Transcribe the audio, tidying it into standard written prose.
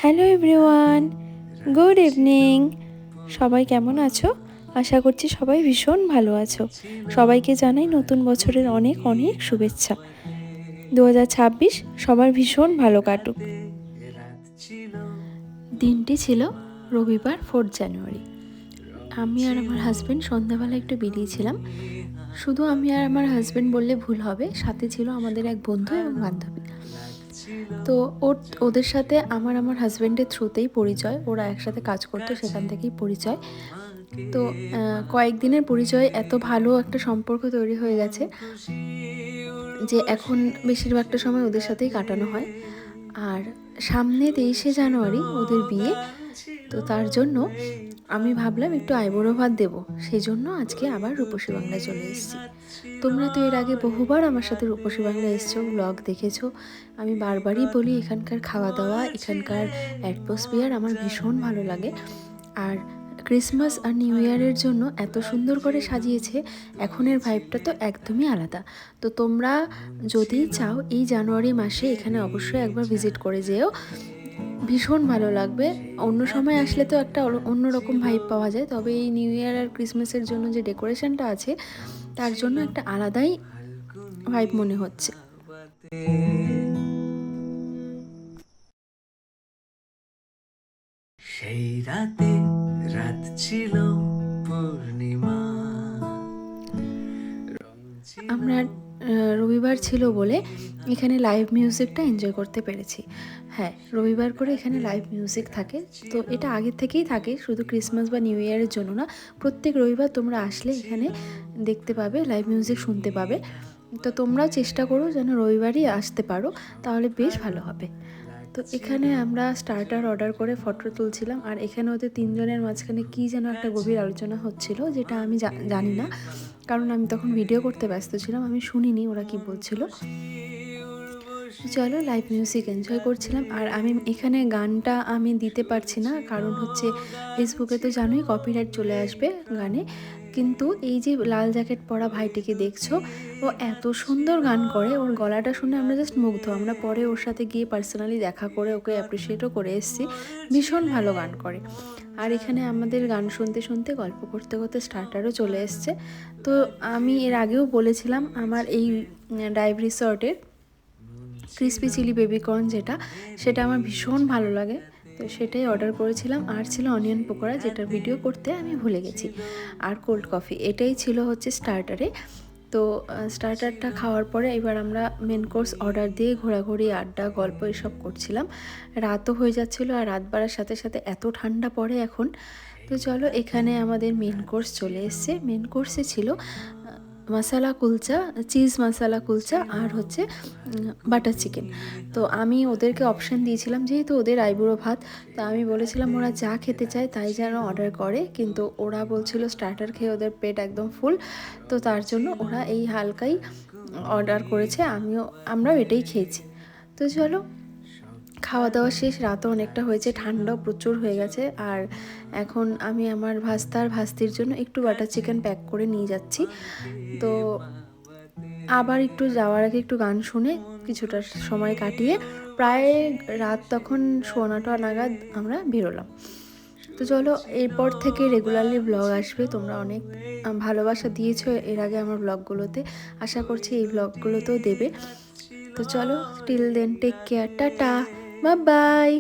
Hello everyone, good evening. সবাই কেমন আছো? আশা করছি সবাই ভীষণ ভালো আছো। সবাইকে জানাই নতুন বছরের অনেক অনেক শুভেচ্ছা। 2026 সবার ভীষণ ভালো কাটুক। দিনটি ছিল রবিবার 4 জানুয়ারি। আমি আর আমার হাজব্যান্ড সন্ধ্যাবেলা একটু বেরিয়েছিলাম। শুধু আমি আর আমার হাজব্যান্ড বললে ভুল হবে, সাথে ছিল আমাদের এক বন্ধু এবং বান্ধবী। তো ওদের সাথে আমার হাজব্যান্ডের থ্রুতেই পরিচয়, ওরা একসাথে কাজ করতো, সেখান থেকেই পরিচয়। তো কয়েকদিনের পরিচয় এত ভালো একটা সম্পর্ক তৈরি হয়ে গেছে যে এখন বেশিরভাগটা সময় ওদের সাথেই কাটানো হয়। আর সামনে 23শে জানুয়ারি ওদের বিয়ে, তো তার জন্য আমি ভাবলাম একটু আইবুড়ো ভাত দেবো, সেই জন্য আজকে আবার রূপসী বাংলায় চলে এসেছি। তোমরা তো এর আগে বহুবার আমার সাথে রূপসী বাংলায় এসছো, ব্লগ দেখেছো। আমি বারবারই বলি এখানকার খাওয়া দাওয়া, এখানকার অ্যাটমসফিয়ার আমার ভীষণ ভালো লাগে। আর ক্রিসমাস আর নিউ ইয়ারের জন্য এত সুন্দর করে সাজিয়েছে, এখনের ভাইবটা তো একদমই আলাদা। তো তোমরা যদি চাও এই জানুয়ারি মাসে এখানে অবশ্যই একবার ভিজিট করে যেও, ভীষণ ভালো লাগবে। অন্য সময় আসলে তো একটা অন্যরকম ভাইব পাওয়া যায়, তবে এই নিউ ইয়ার আর ক্রিসমাসের জন্য যে ডেকোরেশনটা আছে তার জন্য একটা আলাদাই ভাইব মনে হচ্ছে। সেই রাতে রাত ছিল পূর্ণিমা। আমরা রবিবার ছিল বলে এখানে লাইভ মিউজিকটা এনজয় করতে পেরেছি। হ্যাঁ, রবিবার করে এখানে লাইভ মিউজিক থাকে, তো এটা আগের থেকেই থাকে, শুধু ক্রিসমাস বা নিউ ইয়ারের জন্য না। প্রত্যেক রবিবার তোমরা আসলে এখানে দেখতে পাবে, লাইভ মিউজিক শুনতে পাবে। তো তোমরাও চেষ্টা করো যেন রবিবারই আসতে পারো, তাহলে বেশ ভালো হবে। তো এখানে আমরা স্টার্টার অর্ডার করে ফটো তুলছিলাম, আর এখানে ওদের তিনজনের মাঝখানে কী যেন একটা গভীর আলোচনা হচ্ছিল, যেটা আমি জানি না, কারণ আমি তখন ভিডিও করতে ব্যস্ত ছিলাম, আমি শুনিনি ওরা কি বলছিল। চলো লাইভ মিউজিক এনজয় করছিলাম। আর আমি এখানে গানটা আমি দিতে পারছি না, কারণ হচ্ছে ফেসবুকে তো জানোই কপিরাইট চলে আসবে গানে। কিন্তু এই যে লাল জ্যাকেট পরা ভাইটিকে দেখছো, ও এত সুন্দর গান করে, ওর গলাটা শুনে আমরা জাস্ট মুগ্ধ। আমরা পরে ওর সাথে গিয়ে পার্সোনালি দেখা করে ওকে অ্যাপ্রিসিয়েটও করে এসেছি, ভীষণ ভালো গান করে। আর এখানে আমাদের গান শুনতে শুনতে গল্প করতে করতে স্টার্টারও চলে এসছে। তো আমি এর আগেও বলেছিলাম আমার এই ডাইভ রিসর্টের ক্রিসপি চিলি বেবিকর্ন সেটা আমার ভীষণ ভালো লাগে, তো সেটাই অর্ডার করেছিলাম। আর ছিল অনিয়ন পকোড়া, যেটার ভিডিও করতে আমি ভুলে গেছি, আর কোল্ড কফি। এটাই ছিল হচ্ছে স্টার্টারে। তো স্টার্টারটা খাওয়ার পরে এবার আমরা মেন কোর্স অর্ডার দিয়ে ঘোরাঘুরি, আড্ডা, গল্প এসব করছিলাম। রাতও হয়ে যাচ্ছিলো, আর রাত বাড়ার সাথে সাথে এত ঠান্ডা পড়ে এখন। তো চলো, এখানে আমাদের মেন কোর্স চলে এসছে। মেন কোর্সে ছিল মশালা কুলচা, চিজ মশালা কুলচা, আর হচ্ছে বাটার চিকেন। তো আমি ওদেরকে অপশান দিয়েছিলাম, যেহেতু ওদের আইবুড়ো ভাত, তো আমি বলেছিলাম ওরা যা খেতে চায় তাই যেন অর্ডার করে, কিন্তু ওরা বলছিল স্টার্টার খেয়ে ওদের পেট একদম ফুল, তো তার জন্য ওরা এই হালকাই অর্ডার করেছে। আমরাও এটাই খেয়েছি। তো চলো, খাওয়া দাওয়া শেষ, রাতও অনেকটা হয়েছে, ঠান্ডাও প্রচুর হয়ে গেছে। আর এখন আমি আমার ভাস্তির জন্য একটু বাটার চিকেন প্যাক করে নিয়ে যাচ্ছি। তো আবার একটু যাওয়ার আগে একটু গান শুনে কিছুটা সময় কাটিয়ে প্রায় রাত তখন 9:15 নাগাদ আমরা বেরোলাম। তো চলো, এরপর থেকে রেগুলারলি ব্লগ আসবে। তোমরা অনেক ভালোবাসা দিয়েছো এর আগে আমার ব্লগগুলোতে, আশা করছি এই ব্লগগুলোতেও দেবে। তো চলো, till then take care, tata, bye by.